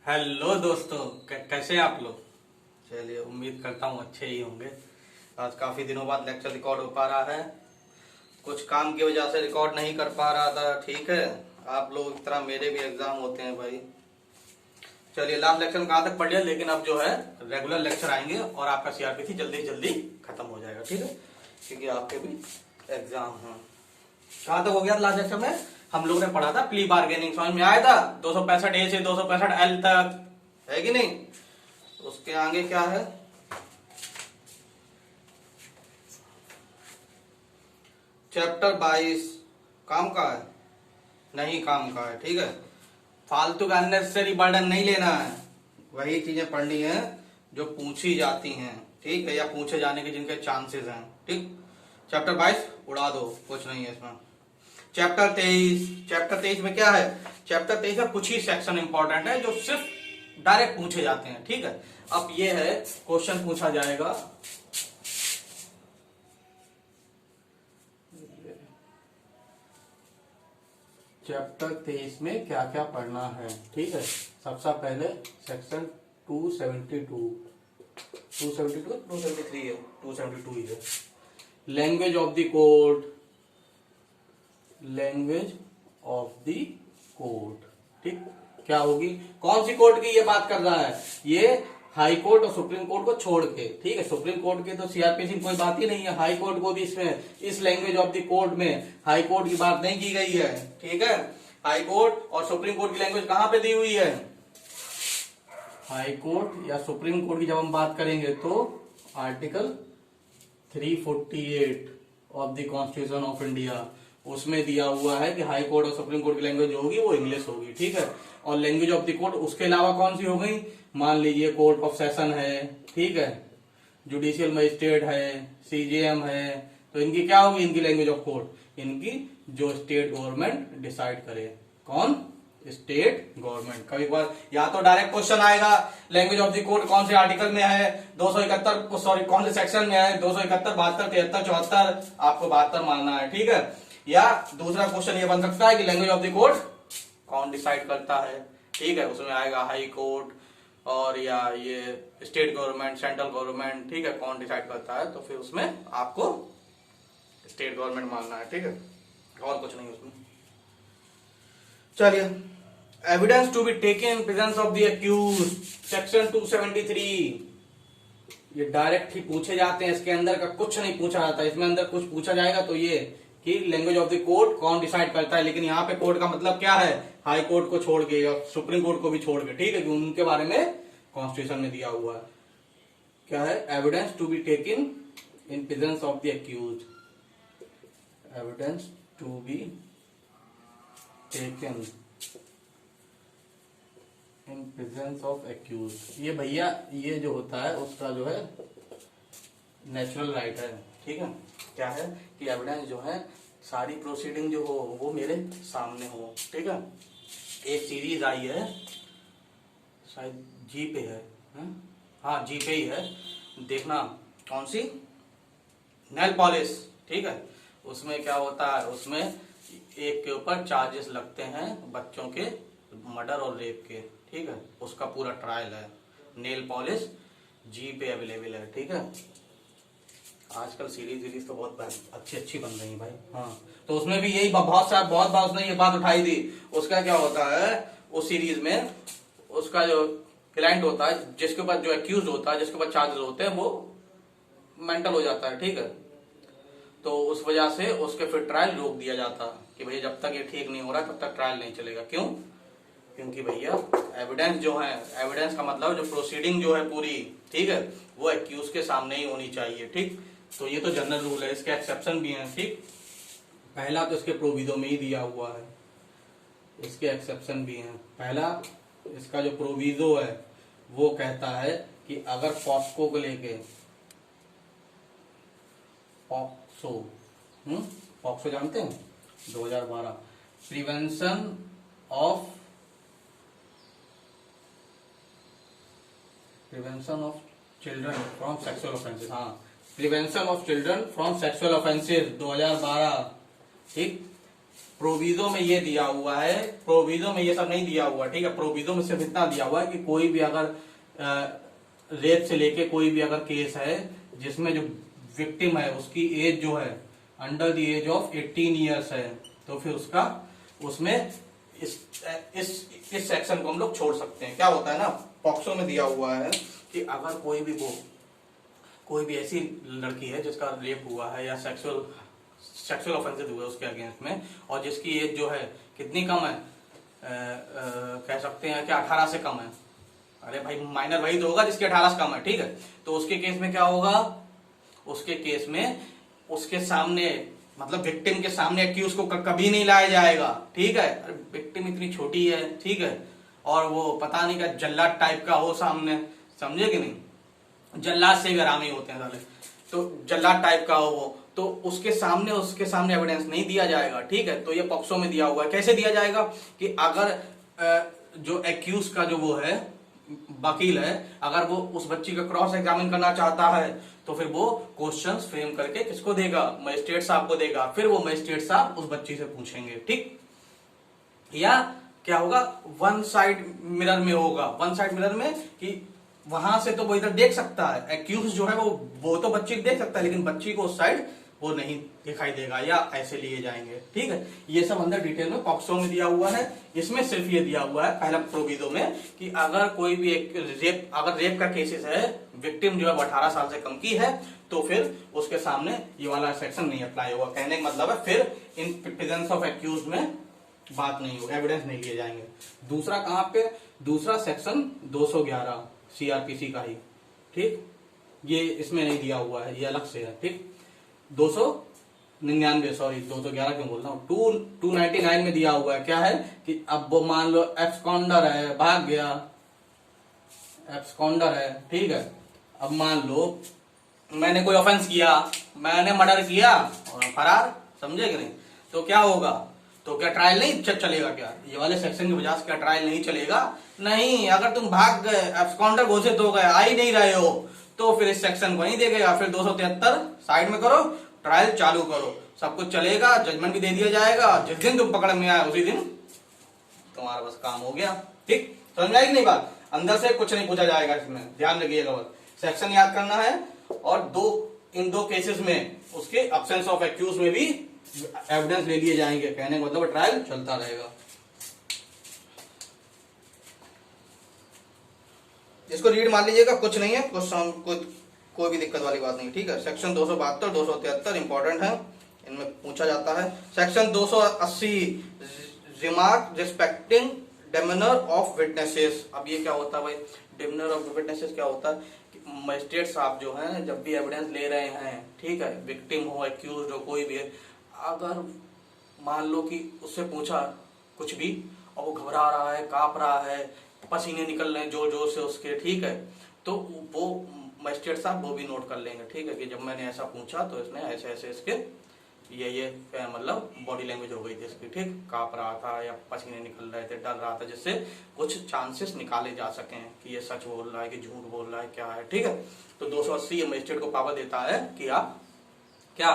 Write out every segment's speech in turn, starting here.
Hello दोस्तों, कैसे हैं आप लोग। चलिए, उम्मीद करता हूँ अच्छे ही होंगे। आज काफी दिनों बाद लेक्चर रिकॉर्ड हो पा रहा है। कुछ काम की वजह से रिकॉर्ड नहीं कर पा रहा था। ठीक है, आप लोग की तरह मेरे भी एग्जाम होते हैं भाई। चलिए, लास्ट लेक्चर में कहाँ तक पढ़ लिया, लेकिन अब जो है रेगुलर लेक्चर आएंगे और आपका सीआरपीसी जल्दी जल्दी खत्म हो जाएगा। ठीक है, क्योंकि आपके भी एग्जाम हैं। कहाँ तक हो गया लास्ट लेक्चर में? हम लोग ने पढ़ा था प्ली बार्गेनिंग, समझ में आया था? 265A से 265L तक, है कि नहीं? उसके आगे क्या है? चैप्टर 22 काम का है, नहीं काम का है। ठीक है, फालतू का अननेसेसरी बर्डन नहीं लेना है। वही चीजें पढ़नी है जो पूछी जाती हैं। ठीक है, या पूछे जाने के जिनके चांसेस हैं। ठीक, चैप्टर 22 उड़ा दो, कुछ नहीं है इसमें। चैप्टर 23 में क्या है? चैप्टर 23 में कुछ ही सेक्शन इंपॉर्टेंट है जो सिर्फ डायरेक्ट पूछे जाते हैं। ठीक है, अब ये है क्वेश्चन पूछा जाएगा। चैप्टर 23 में क्या क्या पढ़ना है। ठीक है, सबसे पहले सेक्शन 272 273 है, 272 ही है। Language of the code, language of the court. ठीक, क्या होगी? कौन सी कोर्ट की ये बात कर रहा है? ये हाई कोर्ट और सुप्रीम कोर्ट को छोड़ के। ठीक है, सुप्रीम कोर्ट की तो सीआरपीसी में कोई बात ही नहीं है। हाई कोर्ट को भी इसमें, इस लैंग्वेज ऑफ द कोर्ट में हाई कोर्ट की बात नहीं की गई है। ठीक है, हाई कोर्ट और सुप्रीम कोर्ट की लैंग्वेज कहां पे दी हुई है? हाई कोर्ट या सुप्रीम कोर्ट की जब हम बात करेंगे तो article 348 of the constitution of India, उसमें दिया हुआ है कि हाई कोर्ट और सुप्रीम कोर्ट की लैंग्वेज जो होगी वो इंग्लिश होगी। ठीक है, और लैंग्वेज ऑफ द कोर्ट उसके अलावा कौन सी हो गई? मान लीजिए कोर्ट ऑफ सेशन है, ठीक है, जुडिशियल मजिस्ट्रेट है, सीजेएम है, तो इनकी क्या होगी? इनकी लैंग्वेज ऑफ कोर्ट इनकी जो स्टेट गवर्नमेंट डिसाइड करे। कौन? State government. कभी बार या तो डायरेक्ट क्वेश्चन आएगा लैंग्वेज ऑफ द कोर्ट कौन से आर्टिकल में है, 271 सॉरी कौन से सेक्शन में है, 271, 72, 73, 74, आपको 72 मानना है। ठीक है, या दूसरा क्वेश्चन ये बन सकता है कि लैंग्वेज ऑफ द कोर्ट कौन डिसाइड करता है। ठीक है, उसमें आएगा हाई कोर्ट और या ये स्टेट गवर्नमेंट, सेंट्रल गवर्नमेंट। ठीक है, कौन डिसाइड करता है, तो फिर उसमें आपको स्टेट गवर्नमेंट मानना है। ठीक है, और कुछ नहीं उसमें। चलिए, evidence to be taken in presence of the accused, section 273। ये डायरेक्ट ही पूछे जाते हैं, इसके अंदर का कुछ नहीं पूछा जाता। इसमें अंदर कुछ पूछा जाएगा तो ये कि लैंग्वेज ऑफ द कोर्ट कौन डिसाइड करता है। लेकिन यहाँ पे कोर्ट का मतलब क्या है? हाई कोर्ट को छोड़ के और सुप्रीम कोर्ट को भी छोड़ के। ठीक है, कि उनके बारे में कॉन्स्टिट्यूशन में दिया हुआ है। क्या है? Evidence to be taken in presence of the accused, evidence to be taken in presence of accused. ये भैया ये जो होता है उसका जो है नेचुरल राइट है। ठीक है, क्या है कि एविडेंस जो है सारी प्रोसीडिंग जो हो वो मेरे सामने हो। ठीक है, एक सीरीज आई है शायद जी पे है, हाँ जी पे ही है, देखना कौन सी, नेल पॉलिश। ठीक है, उसमें क्या होता है, उसमें एक के ऊपर चार्जेस लगते हैं बच्चों के मर्डर और रेप के। ठीक है, उसका पूरा ट्रायल है। नेल पॉलिश जी पे अवेलेबल है। ठीक है, आजकल सीरीज तो बहुत अच्छी अच्छी बन रही है भाई। हाँ, तो उसमें भी यही बहुत बार उसने ये बात उठाई थी। उसका क्या होता है उस सीरीज में, उसका जो क्लाइंट होता है, जिसके ऊपर जो एक्यूज होता है, जिसके ऊपर चार्जेस होते हैं, वो मेंटल हो जाता है। ठीक है, तो उस वजह से उसके फिर ट्रायल रोक दिया जाता कि भैया जब तक ये ठीक नहीं हो रहा तब तक ट्रायल नहीं चलेगा। क्यों? क्योंकि भैया एविडेंस जो है, एविडेंस का मतलब जो प्रोसीडिंग जो है पूरी, ठीक है, वो एक्यूज के सामने ही होनी चाहिए। ठीक, तो ये तो जनरल रूल है, इसके एक्सेप्शन भी हैं। ठीक, पहला तो इसके प्रोविजो में ही दिया हुआ है, इसके एक्सेप्शन भी हैं। पहला इसका जो प्रोविजो है वो कहता है कि अगर पॉक्सो को लेके, पॉक्सो जानते हैं 2012, prevention of children from sexual offences, हाँ, prevention of children from sexual offences 2012। ठीक, प्रोविजो में ये दिया हुआ है, प्रोविजो में ये सब नहीं दिया हुआ, ठीक है। प्रोविजो में सिर्फ इतना दिया हुआ है कि कोई भी अगर रेप से लेके कोई भी अगर केस है जिसमें जो विक्टिम है उसकी एज जो है under the age of 18 years है, तो फिर उसका उसमें इस सेक्शन को हम लोग छोड़ सकते हैं। क्या होता है ना, पॉक्सो में दिया हुआ है कि अगर कोई भी ऐसी लड़की है जिसका रेप हुआ है या सेक्सुअल ऑफेंसेस हुए उसके अगेंस्ट में, और जिसकी एज जो है कितनी कम है, कह सकते हैं कि 18 से कम है। अरे भाई माइनर वही तो होगा जिसके 18 से कम है, ठीक है। तो उसके केस में क्या होगा, उसके केस में उसके सामने मतलब विक्टिम के सामने एक्यूज को कभी नहीं लाया जाएगा, ठीक है। विक्टिम इतनी छोटी है, ठीक है, और वो पता नहीं क्या जल्लाद टाइप का हो सामने, समझे कि नहीं, जल्लाद से भी आरामी होते हैं साले, तो जल्लाद टाइप का हो वो, तो उसके सामने एविडेंस नहीं दिया जाएगा, ठीक है। तो ये पॉक्सो में दिया हुआ है। कैसे दिया जाएगा कि अगर जो एक्यूज का जो वो है वकील है, अगर वो उस बच्ची का क्रॉस एग्जामिन करना चाहता है तो फिर वो क्वेश्चंस फ्रेम करके किसको देगा, मजिस्ट्रेट साहब को देगा। फिर वो मजिस्ट्रेट साहब उस बच्ची से पूछेंगे, ठीक। या क्या होगा, वन साइड मिरर में होगा, वन साइड मिरर में कि वहां से तो वो इधर देख सकता है, एक्यूज जो है वो तो बच्ची को देख सकता है, लेकिन बच्ची को उस साइड वो नहीं दिखाई देगा, या ऐसे लिए जाएंगे, ठीक है। ये सब अंदर डिटेल में पॉक्सो में दिया हुआ है। इसमें सिर्फ ये दिया हुआ है पहला प्रोविजो में कि अगर कोई भी एक रेप का केसेस है, विक्टिम जो है 18 साल से कम की है, तो फिर उसके सामने ये वाला सेक्शन नहीं अप्लाई होगा। कहने का मतलब है फिर इन प्रेजेंस ऑफ एक्यूज में बात नहीं होगी, एविडेंस नहीं लिए जाएंगे। दूसरा कहां पे, दूसरा सेक्शन 211 सीआरपीसी का ही, ठीक, ये इसमें नहीं दिया हुआ है, ये अलग से है, ठीक। 299 सॉरी 211 क्यों बोल रहा हूँ, 299 में दिया हुआ है। क्या है कि अब वो मान लो एब्सकॉन्डर है, भाग गया, एब्सकॉन्डर है, ठीक है। अब मान लो मैंने कोई ऑफेंस किया, मैंने मर्डर किया और फरार, समझे कि नहीं, तो क्या होगा, तो क्या ट्रायल नहीं चलेगा, क्या ये वाले सेक्शन की वजह से क्या ट्रायल नहीं चलेगा? नहीं, अगर तुम भाग गए, एब्सकॉन्डर घोषित हो गए, आ ही नहीं रहे हो, तो फिर इस सेक्शन को नहीं देखेगा। फिर 273 साइड में करो, ट्रायल चालू करो, सब कुछ चलेगा, जजमेंट भी दे दिया जाएगा। जिस दिन तुम पकड़ में आए उसी दिन तुम्हारा बस काम हो गया, ठीक। समझ में आई नहीं बात? अंदर से कुछ नहीं पूछा जाएगा इसमें, ध्यान रखिएगा, बस सेक्शन याद करना है। और इन दो केसेस में उसके अब्सेंस ऑफ एक्यूज में भी एविडेंस ले लिए जाएंगे, कहने का मतलब ट्रायल चलता रहेगा। इसको रीड मान लीजिएगा, कुछ नहीं है, कोई भी दिक्कत वाली बात नहीं, ठीक है। सेक्शन 272 273 इंपॉर्टेंट है, इनमें पूछा जाता है। Section 280 remark respecting demeanour of witnesses. अब ये क्या होता है भाई, डेमनर ऑफ विटनेसेस क्या होता है कि मजिस्ट्रेट साहब जो हैं जब भी एविडेंस ले रहे हैं, ठीक है, विक्टिम हो, एक्यूज हो, कोई भी है, अगर मान लो कि उससे पूछा कुछ भी और वो घबरा रहा है, कांप रहा है, पसीने निकल रहे हैं जोर जोर से उसके, ठीक है, तो वो मजिस्ट्रेट साहब वो भी नोट कर लेंगे, ठीक है, कि जब मैंने ऐसा पूछा तो इसने ऐसे ऐसे इसके ये मतलब बॉडी लैंग्वेज हो गई थी इसकी, ठीक, कांप रहा था या पसीने निकल रहे थे, डर रहा था, जिससे कुछ चांसेस निकाले जा सकें कि ये सच बोल रहा है कि झूठ बोल रहा है, क्या है, ठीक है। तो 280 मजिस्ट्रेट को पावर देता है कि आप क्या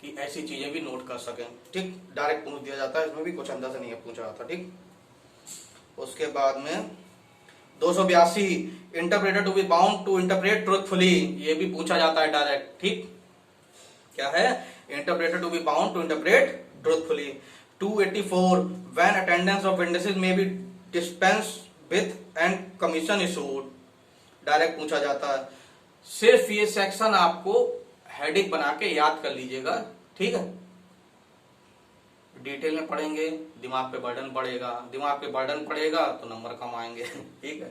कि ऐसी चीजें भी नोट कर सकें, ठीक। डायरेक्ट पूछ दिया जाता है, इसमें भी कुछ अंदर से नहीं पूछा जाता, ठीक। उसके बाद में 282 interpreter to be bound to interpret truthfully, ये भी पूछा जाता है डायरेक्ट, ठीक। क्या है, interpreter to be bound to interpret truthfully. 284 when attendance of witnesses may be dispense with and commission issued, direct पूछा जाता है। सिर्फ ये सेक्शन आपको हेडिंग बना के याद कर लीजिएगा, ठीक है। डिटेल में पढ़ेंगे, दिमाग पे बर्डन पड़ेगा, दिमाग पे बर्डन पड़ेगा तो नंबर कम आएंगे, ठीक है।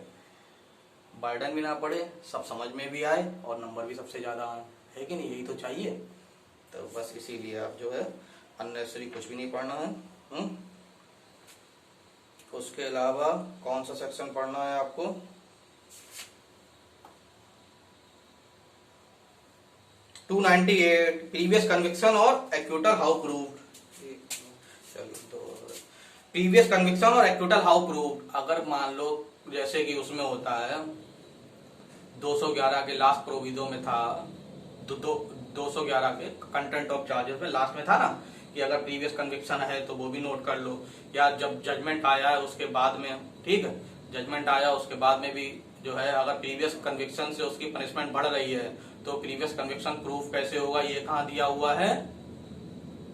बर्डन भी ना पड़े, सब समझ में भी आए और नंबर भी सबसे ज्यादा आए, है कि नहीं, यही तो चाहिए। तो बस इसीलिए आप जो है अननेसेसरी कुछ भी नहीं पढ़ना है। उसके अलावा कौन सा सेक्शन पढ़ना है आपको, टू 298 प्रीवियस कन्विक्शन और acquittal how proved. Previous conviction और एक्यूटल हाउ प्रूव्ड, अगर मान लो जैसे कि उसमें होता है 211 के लास्ट प्रोविजो में था, 211 के कंटेंट ऑफ चार्जेस में लास्ट में था ना कि अगर प्रीवियस कन्विक्शन है तो वो भी नोट कर लो, या जब जजमेंट आया है उसके बाद में, ठीक है, जजमेंट आया उसके बाद में भी जो है अगर प्रीवियस कन्विक्शन से उसकी पनिशमेंट बढ़ रही है तो प्रीवियस कन्विक्शन प्रूफ कैसे होगा, ये कहाँ दिया हुआ है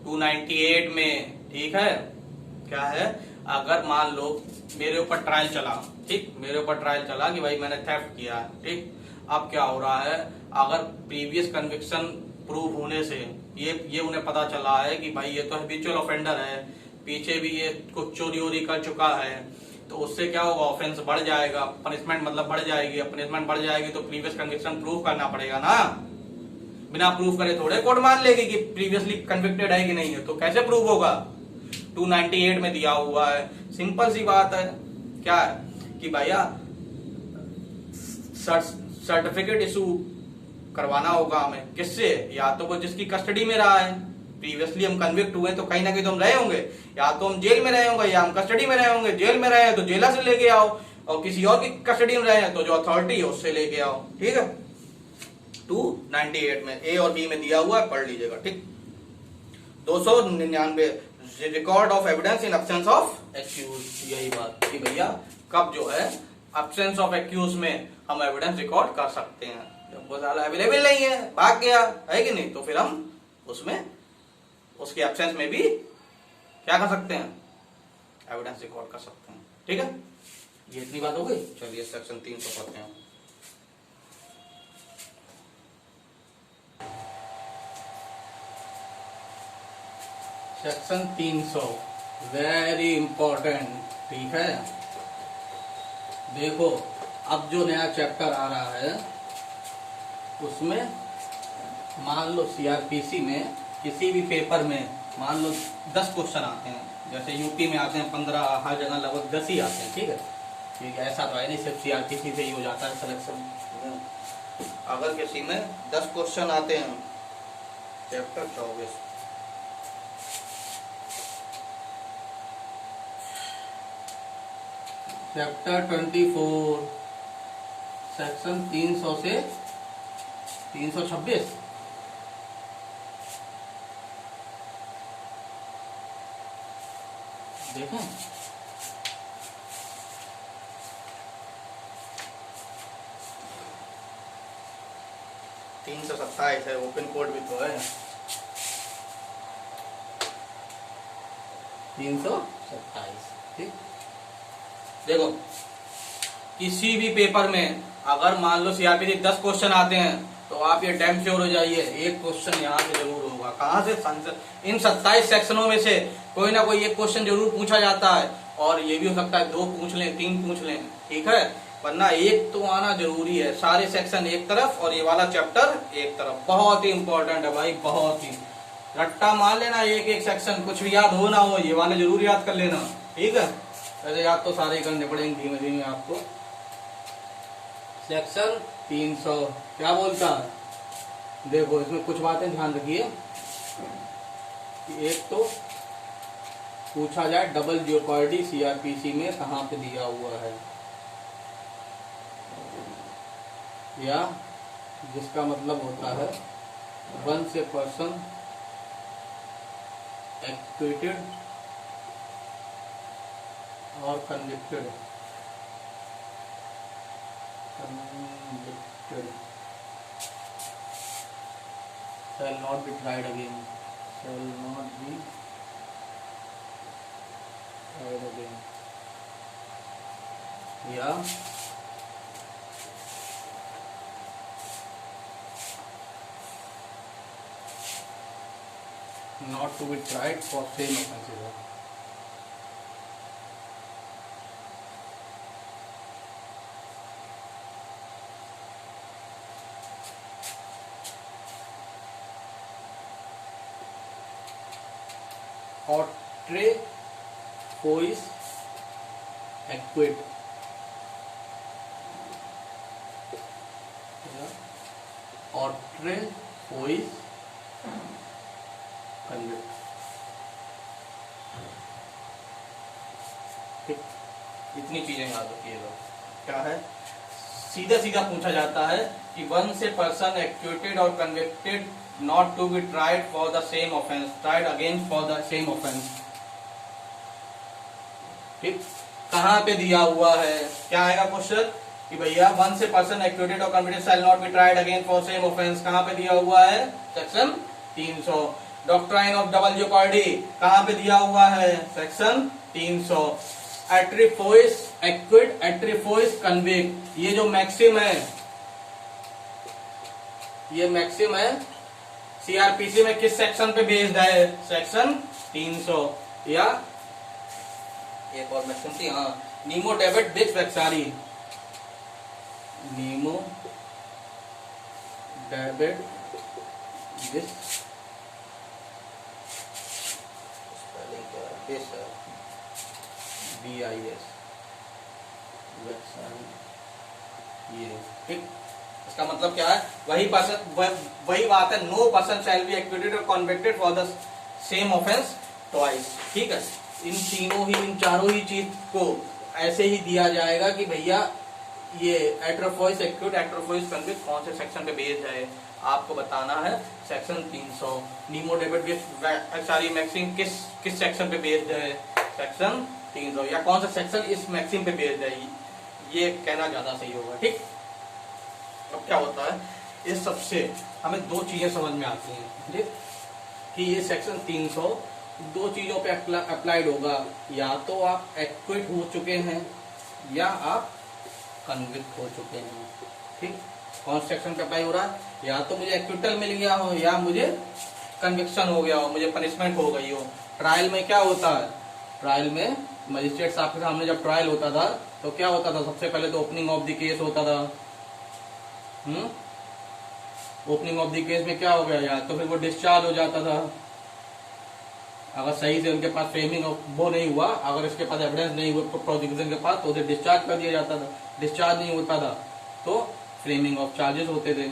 298 में, ठीक है। क्या है, अगर मान लो मेरे ऊपर ट्रायल चला, ठीक, मेरे ऊपर ट्रायल चला कि भाई मैंने थेफ्ट किया है, ठीक, अब क्या हो रहा है, अगर प्रीवियस कन्विक्शन प्रूव होने से ये उन्हें पता चला है कि भाई ये तो हैबिचुअल ऑफेंडर है, पीछे भी ये कुछ चोरी वोरी कर चुका है, तो उससे क्या होगा, ऑफेंस बढ़ जाएगा, पनिशमेंट मतलब बढ़ जाएगी, पनिशमेंट बढ़ जाएगी तो प्रीवियस कन्विक्शन प्रूव करना पड़ेगा ना, बिना प्रूव करे थोड़े कोर्ट मान लेगी कि प्रीवियसली कन्विक्टेड है कि नहीं है, तो कैसे प्रूव होगा, 298 में दिया हुआ है, सिंपल सी बात है। क्या है कि भैया सर्टिफिकेट इशू करवाना होगा हमें, किससे, या तो वो जिसकी कस्टडी में रहा है, प्रीवियसली हम कन्विक्ट हुए तो कहीं ना कहीं तो हम रहे होंगे, या तो हम जेल में रहे होंगे या हम कस्टडी में रहे होंगे, जेल में रहे हैं तो जेला से लेके आओ, और किसी और की कस्टडी में रहे हैं तो जो अथॉरिटी है उससे लेके आओ, ठीक है। 298 में ए और बी में दिया हुआ है, पढ़ लीजिएगा, ठीक। 299 record of evidence in absence of accused, यही बात कि भैया कब जो है एब्सेंस ऑफ एक्यूज में हम एविडेंस रिकॉर्ड कर सकते हैं, जब वो साला अवेलेबल नहीं है, भाग गया है कि नहीं, तो फिर हम उसमें उसके एब्सेंस में भी क्या कर सकते हैं, एविडेंस रिकॉर्ड कर सकते हैं, ठीक है। ये इतनी बात हो गई, चलिए सेक्शन 300 पढ़ते हैं। सेक्शन 300 वेरी इंपॉर्टेंट, ठीक है। देखो अब जो नया चैप्टर आ रहा है उसमें मान लो सीआरपीसी में किसी भी पेपर में मान लो 10 क्वेश्चन आते हैं, जैसे यूपी में आते हैं 15, हर जगह लगभग 10 ही आते हैं, ठीक है, ठीक है, ऐसा तो है नहीं सिर्फ सीआरपीसी से ही हो जाता है सिलेक्शन। अगर किसी में 10 क्वेश्चन आते हैं चैप्टर 24, चैप्टर 24 सेक्शन 300 से 326, देखें 327 है, ओपन कोड भी तो है 327, ठीक। देखो किसी भी पेपर में अगर मान लो सीआरपीसी 10 क्वेश्चन आते हैं तो आप ये डैम श्योर हो जाइए एक क्वेश्चन यहाँ से जरूर होगा, कहाँ से, इन 27 सेक्शनों में से कोई ना कोई एक क्वेश्चन जरूर पूछा जाता है, और ये भी हो सकता है 2 पूछ लें, 3 पूछ लें, ठीक है, वरना एक तो आना जरूरी है। सारे सेक्शन एक तरफ और ये वाला चैप्टर एक तरफ, बहुत ही इंपॉर्टेंट है भाई, बहुत ही, रट्टा मार लेना एक एक सेक्शन, कुछ भी याद हो ना हो ये वाले जरूर याद कर लेना, ठीक है। वैसे याद तो सारे करने पड़ेंगे धीमे धीमे आपको। सेक्शन 300 क्या बोलता है, देखो इसमें कुछ बातें ध्यान रखिए। एक तो पूछा जाए डबल जेओपार्डी सीआरपीसी में कहाँ पे दिया हुआ है, या जिसका मतलब होता है वंस ए पर्सन एक्विटेड और convicted shall not be tried again, shall not be tried again, या not to be tried for same offenses। Autrefois acquit, autrefois convict, ठीक, इतनी चीजें याद रखिएगा। क्या है, सीधा सीधा पूछा जाता है कि वन से पर्सन एक्विटेड और convicted not to be tried for the same offence, tried again for the same offence. ठीक, कहां पे दिया हुआ है, क्या आएगा क्वेश्चन कि भैया वन से पर्सन एक्यूटेड और convicted shall not be tried again for same offence, कहां पे दिया हुआ है, section 300। Doctrine of double jeopardy कहां पे दिया हुआ है, सेक्शन 300। एट्रीफोइस एक्विड, एट्रीफोइस कन्विक्ट, ये जो मैक्सिम है, ये मैक्सिम है सीआरपीसी में किस सेक्शन पे बेस्ड है, सेक्शन 300। या एक और मैक्सिम थी, हाँ, नीमो डेविड डिच वैक्सारी, नीमो डेविड डिच BIS वैक्सारी, ये ठीक। इसका मतलब क्या है, वही बात है, no person shall be acquitted और convicted for the same offence twice. ठीक है, इन तीनों ही, इन चारों ही चीज को ऐसे ही दिया जाएगा कि भैया ये एट्रोफोइस एक्यूट, एट्रोफोइस कन्विक्ट कौन से सेक्शन पे बेस्ड है, आपको बताना है, सेक्शन 300। नीमो डेविड वैक्सारी मैक्सिम किस सेक्शन पे बेस्ड है, सेक्शन 300, या कौन सा सेक्शन इस मैक्सिम पे बेस्ड है, ये कहना ज्यादा सही होगा। ठीक, अब क्या होता है, इस सबसे हमें दो चीजें समझ में आती हैं, ठीक, कि ये सेक्शन 300 दो चीजों पे अप्लाइड होगा, या तो आप एक्विट हो चुके हैं या आप कन्विक्ट हो चुके हैं। ठीक, कौन सेक्शन पे अप्लाई हो रहा है, या तो मुझे एक्विटल मिल गया हो या मुझे कन्विक्शन हो गया हो, मुझे पनिशमेंट हो गई हो। ट्रायल में क्या होता है, ट्रायल में मजिस्ट्रेट साहब के सामने जब ट्रायल होता था तो क्या होता था, सबसे पहले तो ओपनिंग ऑफ द केस होता था। ओपनिंग ऑफ द केस में क्या हो गया, या तो फिर वो डिस्चार्ज हो जाता था, अगर सही से उनके पास फ्रेमिंग वो नहीं हुआ, अगर इसके पास एविडेंस नहीं हुआ प्रोसिक्यूशन के पास, तो उसे डिस्चार्ज कर दिया जाता था। डिस्चार्ज नहीं होता था तो फ्रेमिंग ऑफ चार्जेस होते थे।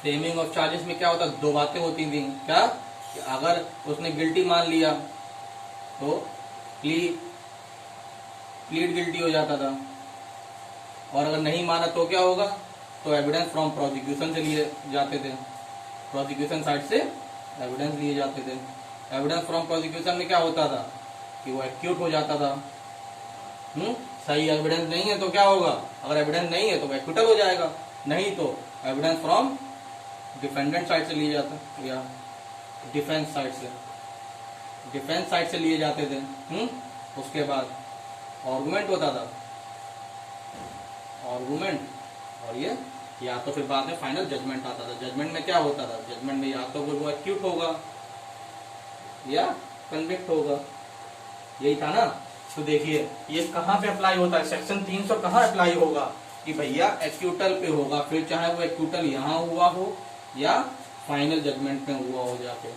फ्रेमिंग ऑफ चार्जेस में क्या होता, दो बातें होती थी, क्या कि अगर उसने गिल्टी मान लिया तो प्लीड गिल्टी हो जाता था, और अगर नहीं माना तो क्या होगा, तो एविडेंस फ्रॉम प्रोसिक्यूशन से लिए जाते थे, प्रोसिक्यूशन साइड से एविडेंस लिए जाते थे। एविडेंस फ्रॉम प्रोसिक्यूशन में क्या होता था कि वो एक्यूट हो जाता था। सही एविडेंस नहीं है तो क्या होगा, अगर एविडेंस नहीं है तो वो एक्यूटल हो जाएगा, नहीं तो एविडेंस फ्रॉम डिफेंडेंट साइड से लिए जाता, या डिफेंस साइड से लिए जाते थे। उसके बाद आर्गुमेंट होता था, आर्गुमेंट, और ये या तो फिर बाद में फाइनल जजमेंट आता था। जजमेंट में क्या होता था, जजमेंट में या तो वो एक्यूट होगा या कन्विक्ट होगा, यही था ना। तो देखिए ये कहाँ पे अप्लाई होता है, सेक्शन 300 कहाँ अप्लाई होगा कि भैया एक्यूटल पे होगा, फिर चाहे वो एक्यूटल यहाँ हुआ हो या फाइनल जजमेंट में हुआ हो, जाके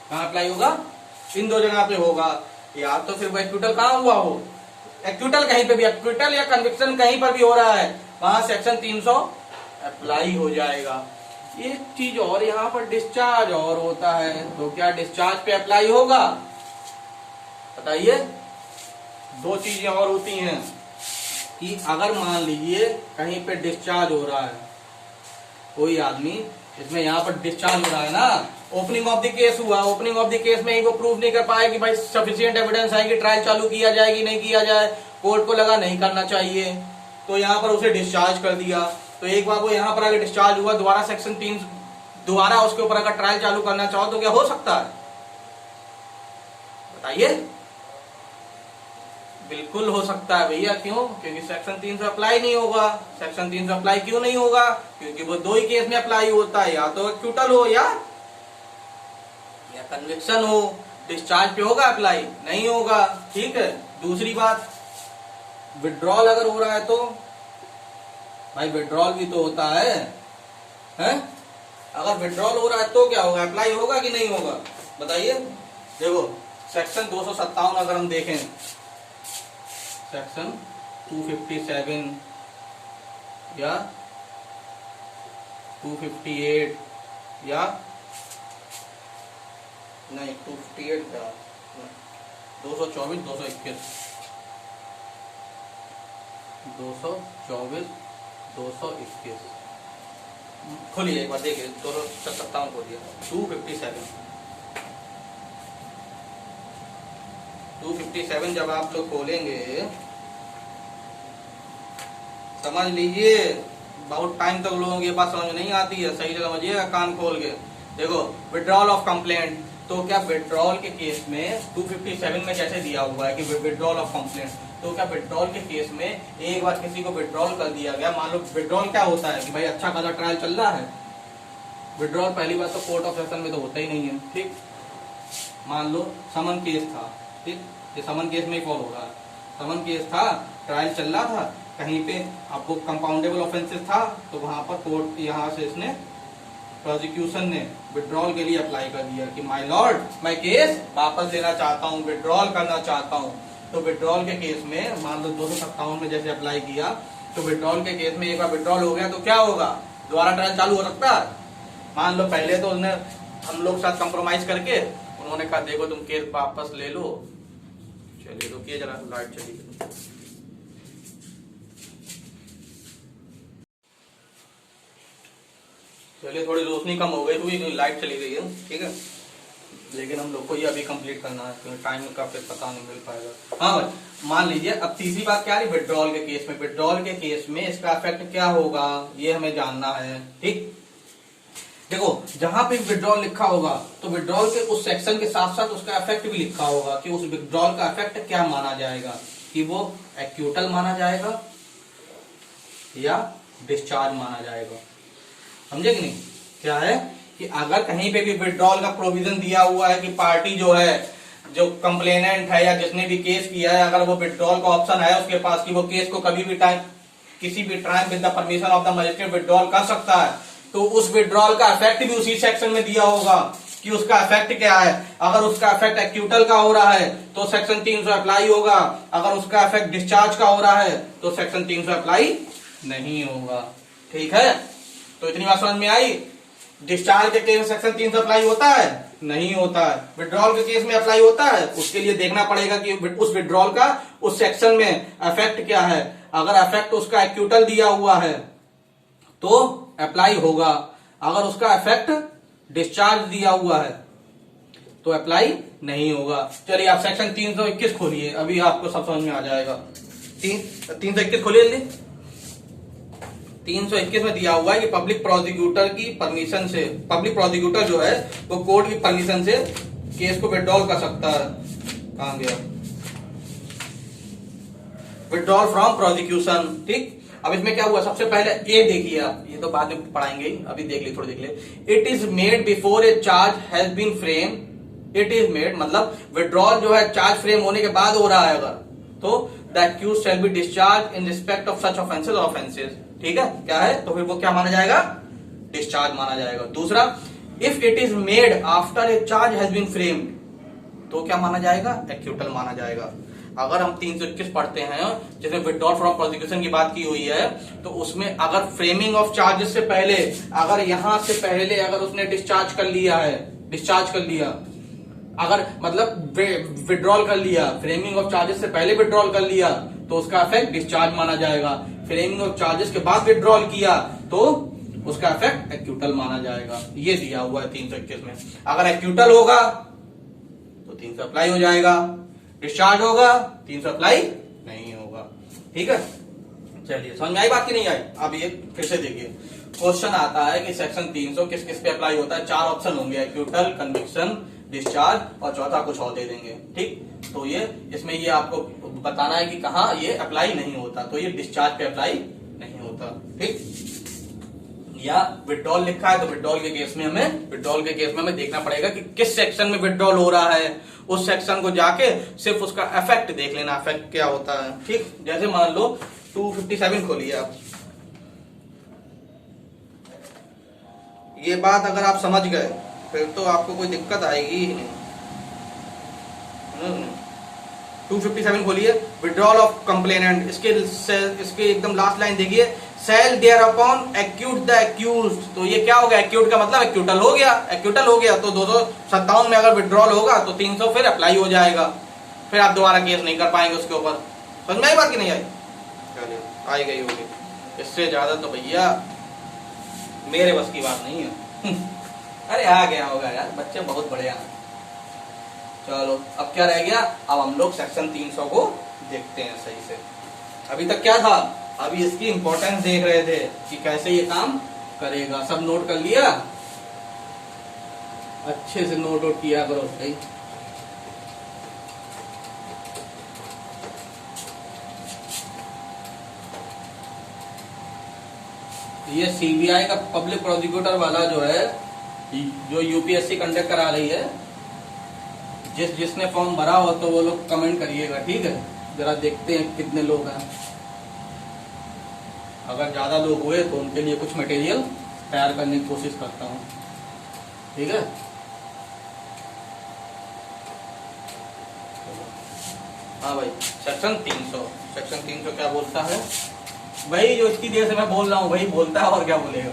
कहाँ अप्लाई होगा, इन दो जगह पे होगा। या तो फिर वो एक्यूटल कहाँ हुआ हो, एक्यूटल कहीं पे भी, एक्यूटल या कन्विक्शन कहीं पर भी हो रहा है, वहां सेक्शन 300 अप्लाई हो जाएगा। एक चीज और, यहाँ पर डिस्चार्ज और होता है, तो क्या डिस्चार्ज पे अप्लाई होगा, बताइए। दो चीजें और होती हैं कि अगर मान लीजिए कहीं पे डिस्चार्ज हो रहा है, कोई आदमी, इसमें यहाँ पर डिस्चार्ज हो रहा है ना, ओपनिंग ऑफ द केस हुआ, ओपनिंग ऑफ द केस में ही वो प्रूव नहीं कर पाया कि भाई सफिशिएंट एविडेंस है कि ट्रायल चालू किया जाए कि नहीं किया जाए, कोर्ट को लगा नहीं करना चाहिए, तो यहाँ पर उसे डिस्चार्ज कर दिया। तो एक बार वो यहाँ पर अगर डिस्चार्ज हुआ, दोबारा सेक्शन 3 दोबारा उसके ऊपर अगर ट्रायल चालू करना चाहो तो क्या हो सकता है, बताइए। बिल्कुल हो सकता है भैया, क्यों, क्योंकि सेक्शन 300 अप्लाई नहीं होगा। सेक्शन 300 अप्लाई क्यों नहीं होगा, क्योंकि वो दो ही केस में अप्लाई होता है, या तो एक्यूटल हो या कन्विक्शन हो। डिस्चार्ज पे होगा अप्लाई, नहीं होगा। ठीक है, दूसरी बात, विड्रॉल अगर हो रहा है तो भाई विड्रॉल भी तो होता है, हैं? अगर विड्रॉल हो रहा है तो क्या होगा, अप्लाई होगा कि नहीं होगा, बताइए। देखो सेक्शन 257 अगर हम देखें, सेक्शन 257 या 258 या नहीं 258 का 224 221 224 221 खोलिए एक बार देखिए, 257 खोलिए, 257 जब आप लोग खोलेंगे समझ लीजिए बहुत टाइम तक लोगों की बात समझ नहीं आती है, सही से समझिएगा कान खोल के। देखो विड्रॉल ऑफ कंप्लेंट, तो क्या विड्रॉल के केस में 257 में जैसे दिया हुआ है कि विड्रॉल ऑफ कंप्लेंट, तो क्या विड्रॉल के केस में एक बार किसी को विड्रॉल कर दिया गया, मान लो विड्रॉल क्या होता है कि भाई अच्छा खासा ट्रायल चल रहा है, विड्रॉल पहली बात तो कोर्ट ऑफ सेशन में तो होता ही नहीं है, ठीक। मान लो समन केस था, ठीक, ये समन केस में ही फॉल हो रहा है, समन केस था, ट्रायल चल रहा था, कहीं पे आपको कंपाउंडेबल ऑफेंसेस था, तो वहां पर कोर्ट यहाँ से इसने प्रोसिक्यूशन ने विड्रॉल के लिए अप्लाई कर दिया कि माय लॉर्ड मैं केस वापस लेना चाहता हूँ, विड्रॉल करना चाहता हूँ। तो विड्रॉल के केस में मान लो 257 में जैसे अप्लाई किया, तो विड्रॉल के केस में एक बार विड्रॉल हो गया तो क्या होगा, दोबारा ट्रायल चालू हो सकता है। मान लो पहले तो उसने हम लोग साथ कंप्रोमाइज करके उन्होंने कहा देखो तुम केस वापस ले लो, चलिए रुकिए जरा लाइट चली गई, चलिए थोड़ी रोशनी कम हो गई क्योंकि लाइट चली गई है, ठीक है, लेकिन हम लोग को ये अभी कंप्लीट करना है क्योंकि टाइम का फिर पता नहीं मिल पाएगा। हाँ भाई मान लीजिए अब तीसरी बात क्या है विड्रॉल के केस में, विड्रॉल के केस में इसका इफेक्ट क्या होगा ये हमें जानना है, ठीक। देखो जहां पे विड्रॉल लिखा होगा तो विड्रॉल के उस सेक्शन के साथ साथ उसका इफेक्ट भी लिखा होगा कि उस विड्रॉल का इफेक्ट क्या माना जाएगा, कि वो एक्यूटल माना जाएगा या डिस्चार्ज माना जाएगा, समझे कि नहीं। क्या है कि अगर कहीं पे भी विड्रॉल का प्रोविजन दिया हुआ है कि पार्टी जो है, जो कंप्लेनेंट है या जिसने भी केस किया है, अगर वो विड्रॉल का ऑप्शन है उसके पास कि वो केस को कभी भी टाइम किसी भी time with the permission of the magistrate withdrawal कर सकता है, तो उस विड्रॉल का इफेक्ट भी उसी सेक्शन में दिया होगा कि उसका इफेक्ट क्या है। अगर उसका इफेक्ट एक्यूटल का हो रहा है तो सेक्शन 300 अप्लाई होगा, अगर उसका इफेक्ट डिस्चार्ज का हो रहा है तो सेक्शन 300 अप्लाई नहीं होगा, ठीक है। तो इतनी बात समझ में आई। डिस्चार्ज के केस में सेक्शन 300 अप्लाई होता है, नहीं होता है। विड्रॉल के केस में अप्लाई होता है, उसके लिए देखना पड़ेगा कि उस विड्रॉल का उस सेक्शन में इफेक्ट क्या है। अगर इफेक्ट उसका एक्यूटल दिया हुआ है तो अप्लाई होगा, अगर उसका इफेक्ट डिस्चार्ज दिया हुआ है तो अप्लाई नहीं होगा। चलिए आप सेक्शन 321 खोलिए, अभी आपको सब समझ में आ जाएगा। 321 खोलिए जल्दी। 321 में दिया हुआ है कि पब्लिक प्रोसिक्यूटर की परमिशन से, पब्लिक प्रोसिक्यूटर जो है वो कोर्ट की परमिशन से केस को विड्रॉल कर सकता है। कहां गया, विड्रॉल फ्रॉम प्रोसिक्यूशन, ठीक। अब इसमें क्या हुआ, सबसे पहले ये देखिए आप, ये तो बाद में पढ़ाएंगे ही, अभी देख ली, थोड़ी देख ले। It is made before a charge has been frame, it is made मतलब विड्रॉल जो है चार्ज फ्रेम होने के बाद हो रहा है अगर, तो the accused shall be discharge in respect of such offences और ऑफेंसेस, ठीक है। क्या है, तो फिर वो क्या माना जाएगा, डिस्चार्ज माना जाएगा। दूसरा, if it is made after a charge has been framed, तो क्या माना जाएगा, एक्यूटल माना जाएगा। अगर हम 321 पढ़ते हैं जिसमें विड्रॉल फ्रॉम प्रोसिक्यूशन की बात की हुई है, तो उसमें अगर फ्रेमिंग ऑफ चार्जेस से पहले, अगर यहां से पहले अगर उसने डिस्चार्ज कर लिया है, डिस्चार्ज कर लिया, अगर मतलब विड्रॉल कर लिया, फ्रेमिंग ऑफ चार्जेस से पहले विड्रॉल कर लिया तो उसका इफेक्ट डिस्चार्ज माना जाएगा। फ्रेमिंग ऑफ चार्जेस के बाद विड्रॉल किया तो उसका इफेक्ट एक्यूटल माना जाएगा। ये दिया हुआ है 321 में। अगर एक्यूटल होगा तो 300 अप्लाई हो जाएगा, डिस्चार्ज होगा 300 अप्लाई नहीं होगा, ठीक है। चलिए समझ में आई बात की नहीं आई। अब ये फिर से देखिए, क्वेश्चन आता है कि सेक्शन 300 किस किस पे अप्लाई होता है। 4 ऑप्शन होंगे, एक्यूटल, कन्विक्शन, डिस्चार्ज और चौथा कुछ और दे देंगे, ठीक। तो ये इसमें ये आपको बताना है कि कहाँ ये अप्लाई नहीं होता, तो ये डिस्चार्ज पे अप्लाई नहीं होता, ठीक। या विड्रॉल लिखा है तो विड्रॉल के केस में हमें देखना पड़ेगा कि किस सेक्शन में विड्रॉल हो रहा है, उस सेक्शन को जाके सिर्फ उसका इफेक्ट देख लेना, इफेक्ट क्या होता है, ठीक। जैसे मान लो 257 खोलिए आप, ये बात अगर आप समझ गए फिर तो आपको कोई दिक्कत आएगी ही नहीं। 257 खोलिए, विड्रॉल ऑफ कंप्लेनेंट, इसके एकदम लास्ट लाइन देखिए, shall thereupon acquit the accused. तो ये क्या हो गया, एक्यूट का मतलब एक्यूटल हो गया, एक्यूटल हो गया तो 257 में अगर विड्रॉल होगा तो 300 फिर अप्लाई हो जाएगा, फिर आप दोबारा केस नहीं कर पाएंगे उसके ऊपर। समझ में आई बात की नहीं आई, चलिए आई गई होगी। इससे ज्यादा तो भैया मेरे बस की बात नहीं है। अरे आ गया होगा यार, बच्चे बहुत बढ़िया हैं। चलो अब क्या रह गया, अब हम लोग सेक्शन 300 को देखते हैं सही से। अभी तक क्या था, अभी इसकी इंपॉर्टेंस देख रहे थे कि कैसे ये काम करेगा। सब नोट कर लिया, अच्छे से नोट आउट किया करो भाई। ये सीबीआई का पब्लिक प्रोसिक्यूटर वाला जो है, जो यूपीएससी कंडक्ट करा रही है, जिसने फॉर्म भरा हो तो वो लोग कमेंट करिएगा, ठीक है। जरा देखते हैं कितने लोग हैं। अगर ज्यादा लोग हुए तो उनके लिए कुछ मटेरियल तैयार करने की कोशिश करता हूँ, ठीक है। हाँ भाई, सेक्शन 300, सेक्शन 300 क्या बोलता है भाई, जो इतनी देर से मैं बोल रहा हूँ वही बोलता है और क्या बोलेगा।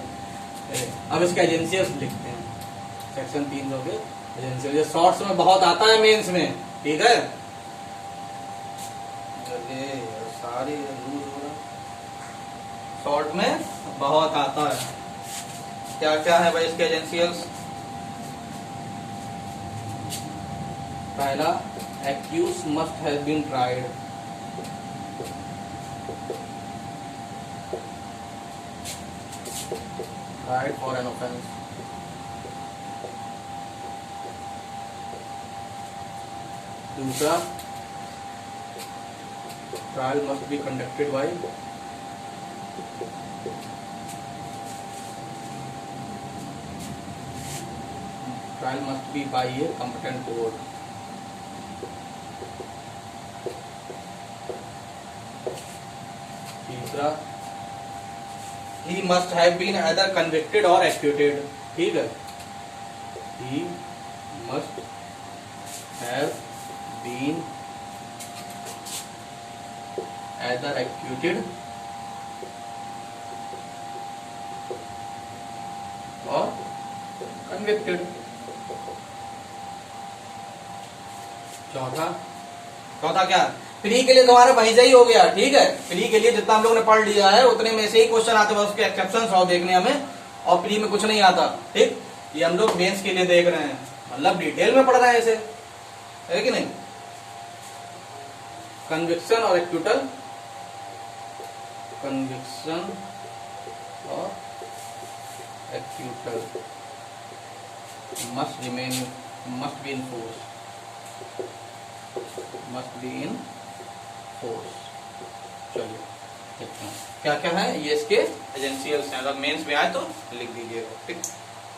अब इसके एजेंसियस लिखते हैं, सेक्शन 300 के एजेंसियस। ये शॉर्ट्स में बहुत आता है, मेंस में, ठीक है। सारी शॉर्ट में बहुत आता है। क्या क्या है भाई इसके एजेंसियस। पहला, accused must have been tried, for an offence. दूसरा, trial must be conducted by a competent court. तीसरा, he must have been either convicted or acquitted, ठीक है। he must have been either acquitted or convicted। चौथा क्या, pre के लिए तुम्हारा भैजा ही हो गया, ठीक है। प्री के लिए जितना हम लोग ने पढ़ लिया है उतने में से ही क्वेश्चन आते हैं, उसके एक्सेप्शन 100 देखने हमें, और प्री में कुछ नहीं आता, ठीक। ये हम लोग मेंस के लिए देख रहे हैं, मतलब डिटेल में पढ़ रहे हैं इसे, है कि नहीं। कन्विक्शन और एक्यूटल, कन्विक्शन और acquittal must be in force, चलिए देखते हैं क्या क्या है ये इसके एजेंसियल्स हैं। अगर मेंस में आए तो लिख दीजिएगा, ठीक।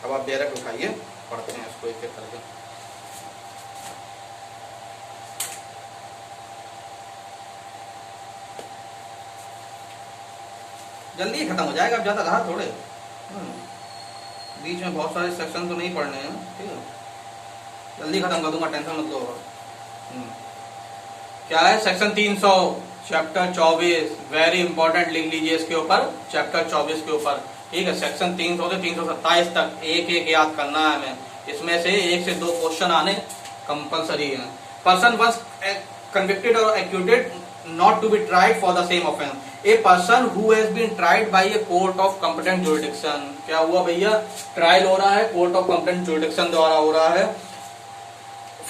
अब आप डायरेक्ट उठाइए, पढ़ते हैं इसको एक एक करके। जल्दी खत्म हो जाएगा, अब ज्यादा रहा थोड़े, बीच में बहुत सारे सेक्शन तो नहीं पढ़ने हैं, ठीक है। जल्दी खत्म कर दूंगा, टेंशन मत लो। क्या है सेक्शन 300, चैप्टर 24, वेरी इंपॉर्टेंट, लिख लीजिए इसके ऊपर, चैप्टर 24 के ऊपर, ठीक है। सेक्शन 300 से 327 तक एक एक याद करना है हमें। इसमें से 1 से 2 क्वेश्चन आने कंपलसरी है। पर्सन वंस कन्विक्टेड और acquitted not to be tried for the same offense. A person who has been tried by a court of competent jurisdiction. क्या हुआ भैया, ट्रायल हो रहा है, कोर्ट ऑफ कॉम्पिटेंट जुरिडिक्शन द्वारा हो रहा है,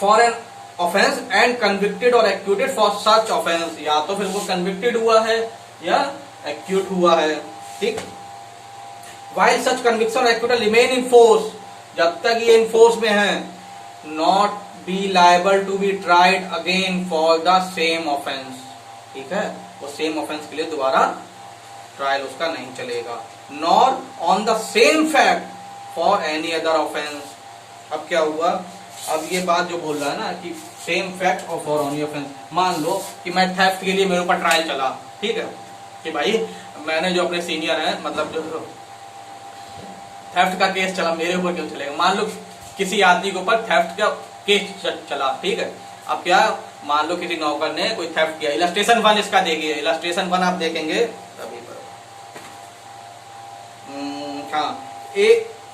for an offence and convicted और एक्यूटेड फॉर सच ऑफेंस। या तो फिर वो कन्विक्टेड हुआ है या एक्यूट हुआ है, ठीक। While such conviction or acquittal remain in force, जब तक ये इन फोर्स में है, not be liable to be tried again for the same offense, ठीक है। वो सेम ऑफेंस के लिए दोबारा ट्रायल उसका नहीं चलेगा। Nor on the same fact for any other offence. अब क्या हुआ, अब ये बात जो बोल रहा है ना कि सेम फैक्ट और फॉर एनी ऑफेंस। मान लो कि मैं थेफ्ट के लिए मेरे ऊपर ट्रायल चला, ठीक है, कि भाई मैंने जो अपने सीनियर है, मतलब जो थेफ्ट का केस चला, मेरे ऊपर क्यों चलेगा। मान लो किसी आदमी के ऊपर थेफ्ट का केस चला, ठीक है। अब क्या, मान लो किसी नौकर ने कोई थेफ्ट किया, इलस्ट्रेशन 1 इसका देखिए, इलस्ट्रेशन 1 आप देखेंगे तभी पर। हाँ, A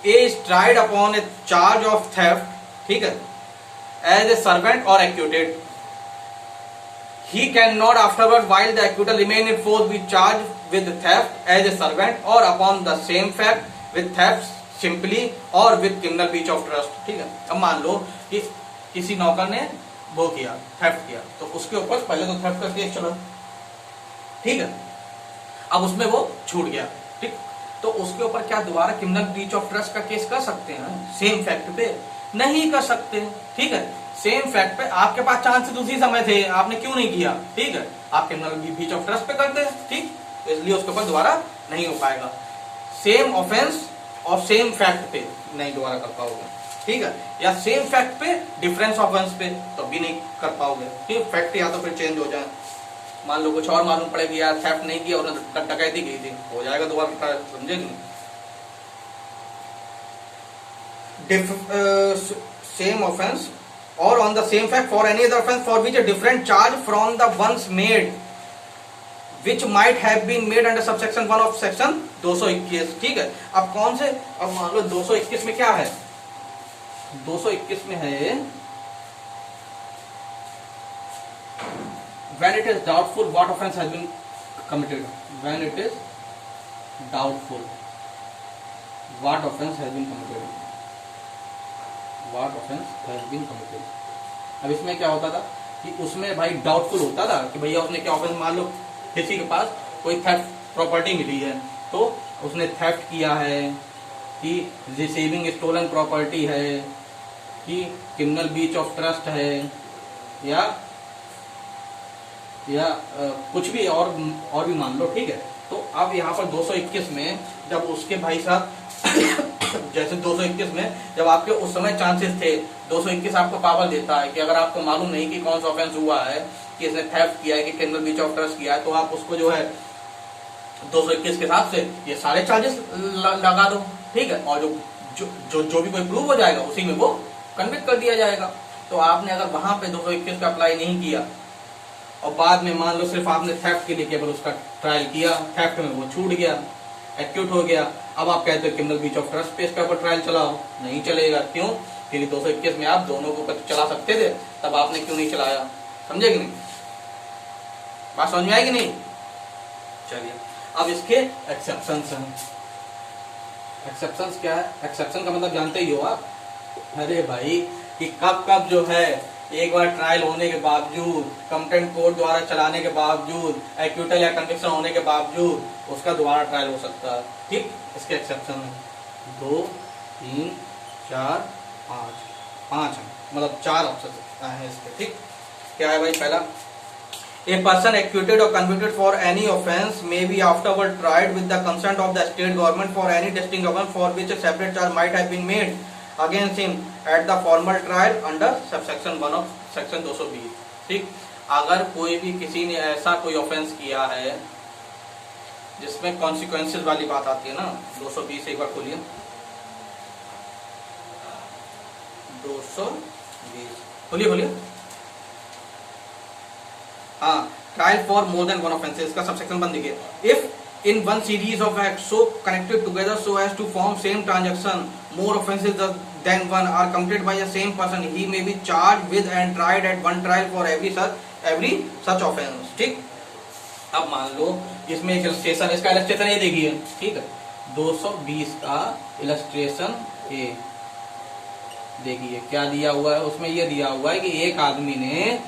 is tried upon a charge of theft, ठीक है, एज ए सर्वेंट और acquitted. He can not afterward while the acquittal remain in force be charged with theft as a servant or upon the same fact with theft simply और with criminal breach of trust. ठीक है, अब मान लो कि किसी नौकर ने वो किया, थेफ्ट किया, तो उसके ऊपर पहले तो थेफ्ट का केस चला, ठीक है, अब उसमें वो छूट गया, ठीक, तो उसके ऊपर क्या दोबारा क्रिमिनल ब्रीच ऑफ ट्रस्ट का केस कर सकते हैं सेम फैक्ट पे? नहीं कर सकते। ठीक है, सेम फैक्ट पे आपके पास चांसेस उसी समय थे, आपने क्यों नहीं किया? ठीक है, आप क्रिमिनल ब्रीच ऑफ ट्रस्ट पे करते हैं, ठीक, तो इसलिए उसके ऊपर दोबारा नहीं हो पाएगा। सेम ऑफेंस और सेम फैक्ट पे नहीं दोबारा कर पाओगे, ठीक है, या सेम फैक्ट पे डिफरेंस ऑफेंस पे तो भी नहीं कर पाओगे, ठीक, फैक्ट या तो फिर चेंज हो जाए, मान लो कुछ और मालूम पड़ेगी यार थेफ्ट नहीं किया और डकैती की थी, हो जाएगा दोबारा, समझे नहीं? सेम ऑफेंस और on the same fact for any other offence for which a different charge from the ones made which might have been made under subsection 1 of section 221। ठीक है, अब कौन से, अब मान लो 221 में क्या है, 221 में है when it is doubtful what offense has been committed, when it is doubtful what offense has been committed, what offense has been committed। अब इसमें क्या होता था कि उसमें भाई डाउटफुल होता था कि भैया उसने क्या ऑफेंस, मान लो किसी के पास कोई थेफ्ट प्रॉपर्टी मिली है तो उसने थेफ्ट किया है कि रिसीविंग स्टोलन प्रॉपर्टी है कि क्रिमिनल ब्रीच ऑफ ट्रस्ट है या कुछ भी और भी मान लो, ठीक है। तो अब यहाँ पर 221 में जब उसके भाई साहब जैसे 221 में जब आपके उस समय चांसेस थे, 221 आपको पावर देता है कि अगर आपको मालूम नहीं कि कौन सा ऑफेंस हुआ है, कि इसने थेफ्ट किया है कि क्रिमिनल ब्रीच ऑफ ट्रस्ट किया है, तो आप उसको जो है 221 के हिसाब से ये सारे चार्जेस लगा दो, ठीक है, और जो भी कोई प्रूव हो जाएगा उसी में वो कन्विक्ट कर दिया जाएगा। तो आपने अगर वहां पे 221 का अप्लाई नहीं किया और बाद में मान लो सिर्फ आपने थेफ्ट के लिए केवल उसका ट्रायल किया, थेफ्ट में वो छूट गया, एक्यूट हो गया, अब आप कहते हो क्रिमिनल ब्रीच ऑफ ट्रस्ट पे इसके ऊपर ट्रायल चलाओ, नहीं चलेगा। क्यों? क्योंकि 221 में आप दोनों को ऊपर चला सकते थे, तब आपने क्यों नहीं चलाया? समझे कि नहीं? बात समझ में आएगी नहीं? चलिए, अब इसके एक्सेप्शंस हैं। एक्सेप्शंस क्या है? एक्सेप्शन का मतलब जानते ही हो आप, अरे भाई कि कब कब जो है एक बार ट्रायल होने के बावजूद, कंप्लेंट कोर्ट द्वारा चलाने के बावजूद, एक्यूटल या कन्विक्शन होने के बावजूद उसका दोबारा ट्रायल हो सकता है, ठीक। इसके एक्सेप्शन है 2, 3, 4, 5 है, मतलब 4 ऑप्शन है इसके, ठीक। क्या है भाई? पहला, A person acquitted or convicted for any offence may be afterward tried with the consent of the state government for any distinct offence for which a separate charge might have been made against him at the formal trial under subsection 1 of section 220। ठीक, अगर कोई भी किसी ने ऐसा कोई offence किया है जिसमें कॉन्सिक्वेंसेस वाली बात आती है ना, 220 एक बार खोलिए, 220 खोलिए, हाँ, trial for more than one offences का सबसेक्शन 1 देखिए, if in one series of act so connected together so as to form same transaction more offences than one are committed by the same person he may be charged with and tried at one trial for every such offence. ठीक, अब मान लो इसमें एक illustration, इसका illustration ये देखिए, ठीक है, 220 का इलस्ट्रेशन ए देखिए क्या दिया हुआ है, उसमें ये दिया हुआ है कि एक आदमी ने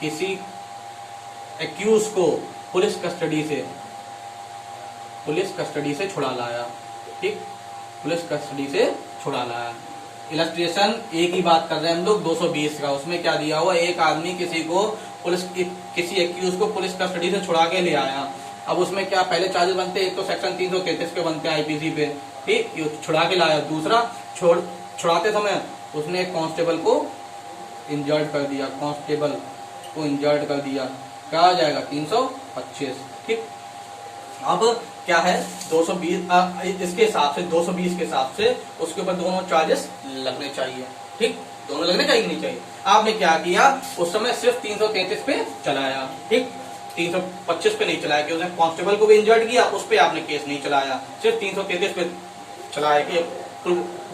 किसी एक्यूज को पुलिस कस्टडी से छुड़ा लाया, ठीक, पुलिस कस्टडी से छुड़ा लाया। इलस्ट्रेशन एक ही बात कर रहे हैं हम लोग 220 का, उसमें क्या दिया हुआ, एक आदमी किसी एक्यूज को पुलिस कस्टडी से छुड़ा के ले आया। अब उसमें क्या पहले चार्जेस बनते हैं, एक तो सेक्शन 333 पे बनते हैं आईपीसी पे, ठीक, छुड़ा के लाया। दूसरा, छुड़ाते समय उसने एक कांस्टेबल को इंजर्ड कर दिया, कांस्टेबल को इंजर्ड कर दिया, क्या आ जाएगा 325। ठीक, अब क्या है 220 इसके हिसाब से, 220 के हिसाब से उसके ऊपर दोनों चार्जेस लगने चाहिए, ठीक, दोनों लगने चाहिए कि नहीं चाहिए। आपने क्या किया, उस समय सिर्फ 333 पे चलाया, ठीक, 325 पे नहीं चलाया कि उसने कांस्टेबल को भी इंजर्ड किया, उस पे आपने केस नहीं चलाया, सिर्फ 333 पे चलाया कि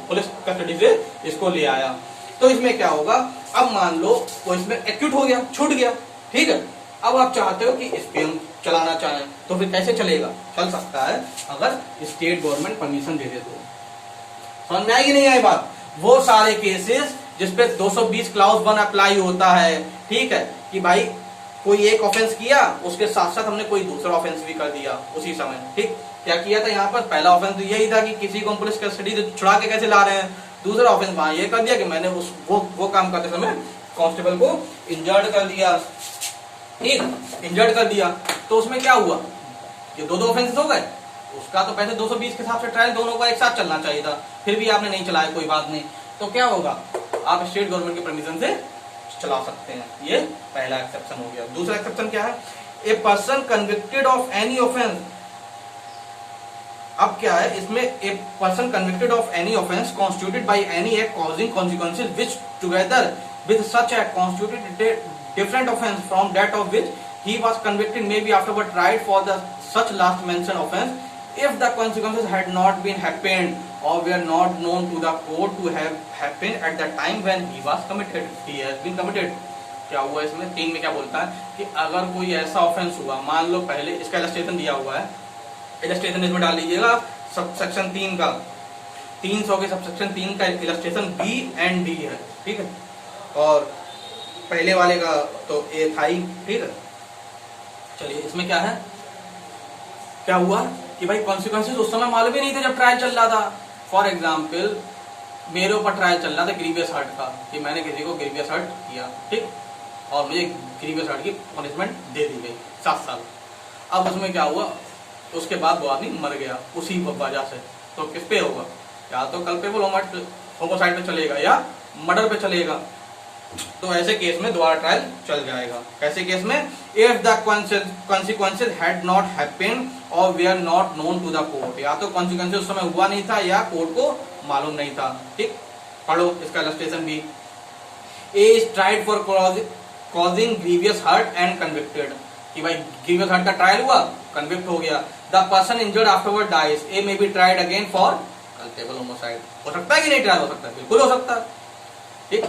पुलिस कस्टडी से इसको ले आया। तो इसमें क्या होगा, अब मान लो वो इसमें एक्यूट हो गया, छूट गया, ठीक है, अब आप चाहते हो कि इस पे हम चलाना चाहें तो फिर कैसे चलेगा? चल सकता है अगर स्टेट गवर्नमेंट परमिशन दे दे तो, समझ में आई कि नहीं आई बात? वो सारे केसेस जिसपे 220 क्लाउज 1 अप्लाई होता है, ठीक है, कि भाई कोई एक ऑफेंस किया, उसके साथ साथ हमने कोई दूसरा ऑफेंस भी कर दिया उसी समय, ठीक। क्या किया था यहाँ पर? पहला ऑफेंस तो यही था कि किसी को पुलिस कस्टडी से छुड़ा के कैसे ला रहे हैं। दूसरा ऑफेंस वहां ये कर दिया कि मैंने वो काम करते समय कांस्टेबल को इंजर्ड कर दिया, ठीक, इंजर्ड कर दिया। तो उसमें क्या हुआ? ये दो ऑफेंसेस हो गए। उसका तो पहले 220 के हिसाब से ट्रायल दोनों का एक साथ चलना चाहिए था, फिर भी आपने नहीं चलाया, कोई बात नहीं। तो क्या होगा? आप स्टेट गवर्नमेंट के परमिशन से चला सकते हैं। ये पहला एक्सेप्शन हो गया। दूसरा एक्सेप्शन क्या है? A person convicted of any offence. अब क्या है इसमें? A person convicted of any offence constituted by any act causing consequences which together with such act constituted different offence from that of which he was convicted may be afterward tried for the such last mentioned offense if the consequences had not been happened or were not known to the court to have happened at the time when he was committed, he has been committed। क्या हुआ इसमें? 3 में क्या बोलता है कि अगर कोई ऐसा ऑफेंस हुआ, मान लो पहले इसका इलस्ट्रेशन दिया हुआ है, इलस्ट्रेशन इसमें डाल लीजिएगा सबसेक्शन 3 का, 300 के सबसेक्शन 3 का इलस्ट्रेशन बी एंड डी है, ठीक है, और पहले वाले का तो ए था ही, ठीक है। चलिए इसमें क्या है? क्या हुआ कि भाई कॉन्सिक्वेंसेस उस समय मालूम ही नहीं थे जब ट्रायल चल रहा था। फॉर एग्जाम्पल मेरे ऊपर ट्रायल चल रहा था ग्रीवियस हर्ट का, कि मैंने किसी को ग्रीवियस हर्ट किया, ठीक, और मुझे ग्रीवियस हर्ट की पनिशमेंट दे दी गई 7 साल। अब उसमें क्या हुआ? उसके बाद वो आदमी मर गया उसी वजह से, तो किस पे होगा? या तो कल्पेबल होमोसाइड पे चलेगा या मर्डर पे चलेगा। तो ऐसे केस में दोबारा ट्रायल चल जाएगा। कैसे केस में? If the consequences had not happened और were not known to the court, या तो कॉन्सिक्वेंसेज उस समय हुआ नहीं था या कोर्ट को मालूम नहीं था, ठीक। पढ़ो इसका इलस्ट्रेशन भी। A is tried for causing grievous hurt and convicted, कि भाई ग्रीवियस हर्ट का ट्रायल हुआ, कन्विक्ट हो गया। The person injured afterward dies, A may be tried again for culpable homicide. हो सकता है कि नहीं ट्रायल हो सकता है? बिल्कुल हो सकता है, ठीक।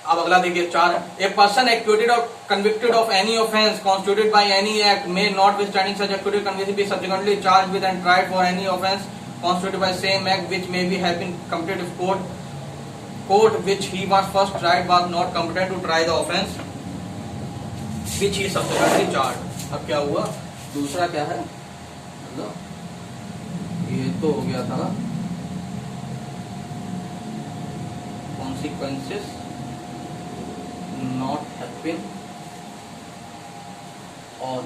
अब अगला देखिए 4, ए पर्सन एक्यूटेड और convicted of any offence constituted by any act may not withstanding such acquitted conviction be subsequently charged with and tried for any offence constituted by same act which may be have been committed if court which he was first tried was not competent to try the offence which he subsequently charged. अब क्या हुआ? दूसरा क्या है? ये तो हो गया था consequences not happen or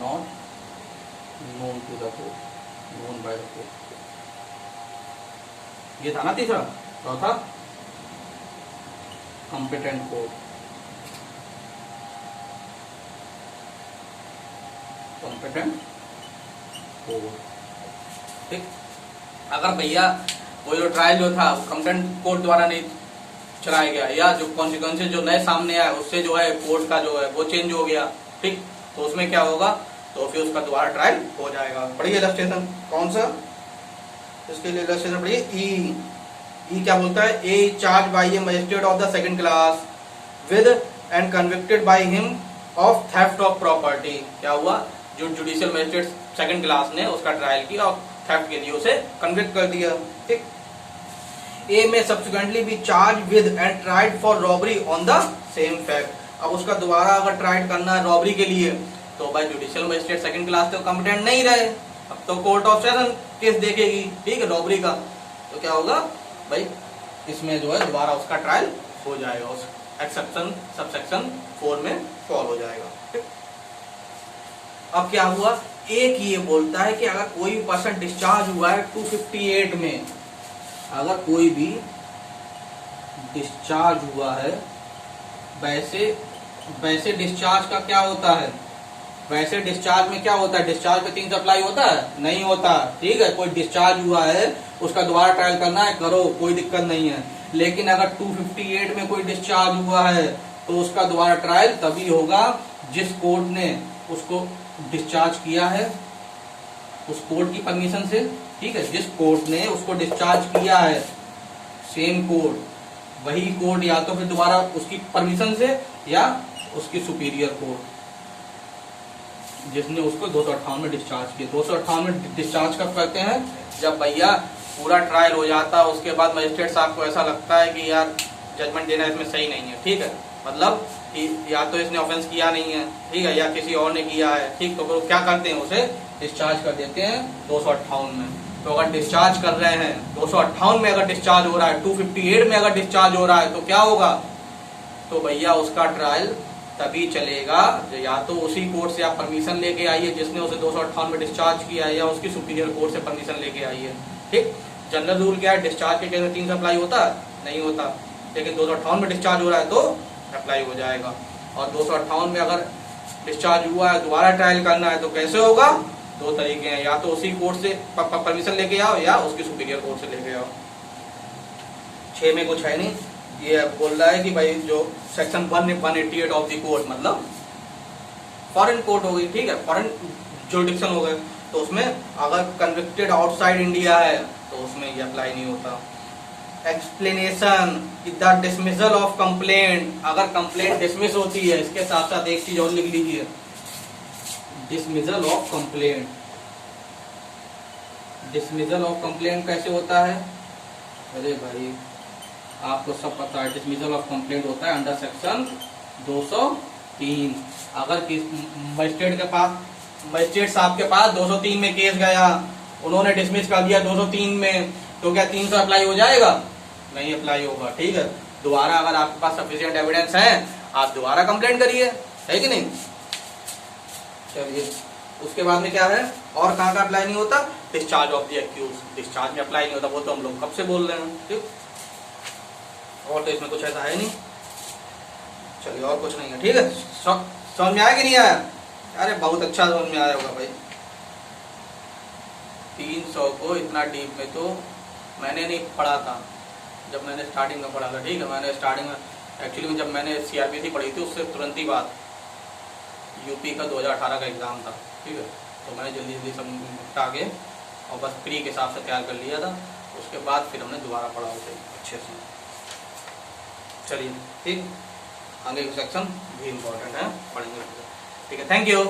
not known to the court, known by the court। ये था ना तीसरा। चौथा competent court, competent court, ठीक। अगर भैया वो जो ट्रायल जो था कॉम्पिटेंट कोर्ट द्वारा नहीं चलाया गया, या जो कॉन्सिक्वेंसेज जो नए सामने आए उससे जो है कोर्ट का जो है वो चेंज हो गया, ठीक, तो उसमें क्या होगा? तो फिर उसका दोबारा ट्रायल हो जाएगा। पढ़िए इलस्ट्रेशन, कौन सा? इसके लिए इलस्ट्रेशन पढ़िए। ई क्या बोलता है? ए charge by A magistrate of the second class with and convicted by him of theft of property. क्या हुआ? जो जुडिशियल मजिस्ट्रेट सेकंड क्लास ने उसका ट्रायल किया और थेफ्ट के लिए उसे कन्विक्ट कर दिया, ठीक। A may subsequently be charged with and tried for robbery on the same fact। अब उसका दोबारा अगर ट्राइड करना है रॉबरी के लिए, तो भाई जुडिशियल मजिस्ट्रेट सेकंड क्लास तो कॉम्पिटेंट नहीं रहे, अब तो कोर्ट ऑफ सेशन केस देखेगी, ठीक है, रॉबरी का। तो क्या होगा भाई? इसमें जो है दोबारा उसका ट्रायल हो जाएगा, उस एक्सेप्शन सबसेक्शन 4 में फॉल हो जाएगा, ठीक। अब क्या हुआ? एक ये बोलता है कि अगर कोई पर्सन डिस्चार्ज हुआ है 258 में, अगर कोई भी डिस्चार्ज हुआ है, वैसे डिस्चार्ज का क्या होता है? वैसे डिस्चार्ज में क्या होता है? डिस्चार्ज पे 3 सप्लाई होता है? नहीं होता, ठीक है। कोई डिस्चार्ज हुआ है उसका दोबारा ट्रायल करना है, करो, कोई दिक्कत नहीं है। लेकिन अगर 258 में कोई डिस्चार्ज हुआ है तो उसका दोबारा ट्रायल तभी होगा जिस कोर्ट ने उसको डिस्चार्ज किया है, उस कोर्ट की परमिशन से, ठीक है। जिस कोर्ट ने उसको डिस्चार्ज किया है, सेम कोर्ट, वही कोर्ट या तो फिर दोबारा उसकी परमिशन से या उसकी सुपीरियर कोर्ट, जिसने उसको 258 में डिस्चार्ज किया। 258 में डिस्चार्ज कब करते हैं? जब भैया पूरा ट्रायल हो जाता है, उसके बाद मजिस्ट्रेट साहब को ऐसा लगता है कि यार जजमेंट देना इसमें सही नहीं है, ठीक है, मतलब कि या तो इसने ऑफेंस किया नहीं है, ठीक है, या किसी और ने किया है, ठीक, तो क्या करते हैं, उसे डिस्चार्ज कर देते हैं 258 में। तो अगर डिस्चार्ज कर रहे हैं 258 में, अगर डिस्चार्ज हो रहा है, 258 में अगर डिस्चार्ज हो रहा है, तो क्या होगा, तो भैया उसका ट्रायल तभी चलेगा या तो उसी कोर्ट से आप परमिशन लेके आइए जिसने उसे 258 में डिस्चार्ज किया है, या उसकी सुपीरियर कोर्ट से परमिशन लेके आइए, ठीक। जनरल रूल क्या है, डिस्चार्ज के केस में 3 से अप्लाई होता है, नहीं होता, लेकिन 258 में डिस्चार्ज हो रहा है तो अप्लाई हो जाएगा। और 258 में अगर डिस्चार्ज हुआ है, दोबारा ट्रायल करना है, तो कैसे होगा, 2 तरीके हैं, या तो उसी कोर्ट से परमिशन लेके आओ या उसकी सुपीरियर कोर्ट से लेके आओ। 6 में कुछ है नहीं, ये बोल रहा है कि भाई जो सेक्शन 188 ऑफ द कोर्ट, मतलब फॉरेन कोर्ट हो गई, ठीक है, फॉरेन जुरिडिक्शन हो गए, तो उसमें अगर कन्विक्टेड आउटसाइड इंडिया है तो उसमें ये अप्लाई नहीं होता। Explanation, the dismissal of complaint, अगर कंप्लेंट डिसमिस होती है, इसके साथ साथ एक चीज और लिख लीजिए, dismissal of complaint. Dismissal of complaint कैसे होता है, अरे भाई आपको सब पता है, डिसमिसल ऑफ कंप्लेंट होता है अंडर सेक्शन 203। अगर मजिस्ट्रेट के पास, मजिस्ट्रेट साहब के पास 203 में केस गया, उन्होंने डिसमिस कर दिया 203 में, तो क्या 300 अप्लाई हो जाएगा, नहीं अप्लाई होगा, ठीक है। दोबारा अगर आपके पास सफिशिएंट एविडेंस है, आप दोबारा कंप्लेंट करिए, है कि नहीं। चलिए, उसके बाद में क्या है, और कहाँ का अप्लाई नहीं होता, discharge of the accused, discharge में अप्लाई नहीं होता, वो तो हम लोग कब से बोल रहे हैं, ठीक। और तो इसमें कुछ ऐसा है नहीं। चलिए, और कुछ नहीं है, ठीक है। समझ में आया कि नहीं आया, अरे बहुत अच्छा समझ में आया होगा भाई। 300 को इतना डीप में तो मैंने नहीं पढ़ा था, जब मैंने स्टार्टिंग में पढ़ा था, ठीक है। मैंने स्टार्टिंग में एक्चुअली में जब मैंने सीआरपीसी पढ़ी थी, उससे तुरंत ही बाद यूपी का 2018 का एग्जाम था, ठीक है, तो मैंने जल्दी जल्दी सब निपटा के और बस प्री के हिसाब से तैयार कर लिया था। उसके बाद फिर हमने दोबारा पढ़ा उसे अच्छे से। चलिए, ठीक, आगे का सेक्शन भी इम्पोर्टेंट है, पढ़ेंगे, ठीक है। Thank you.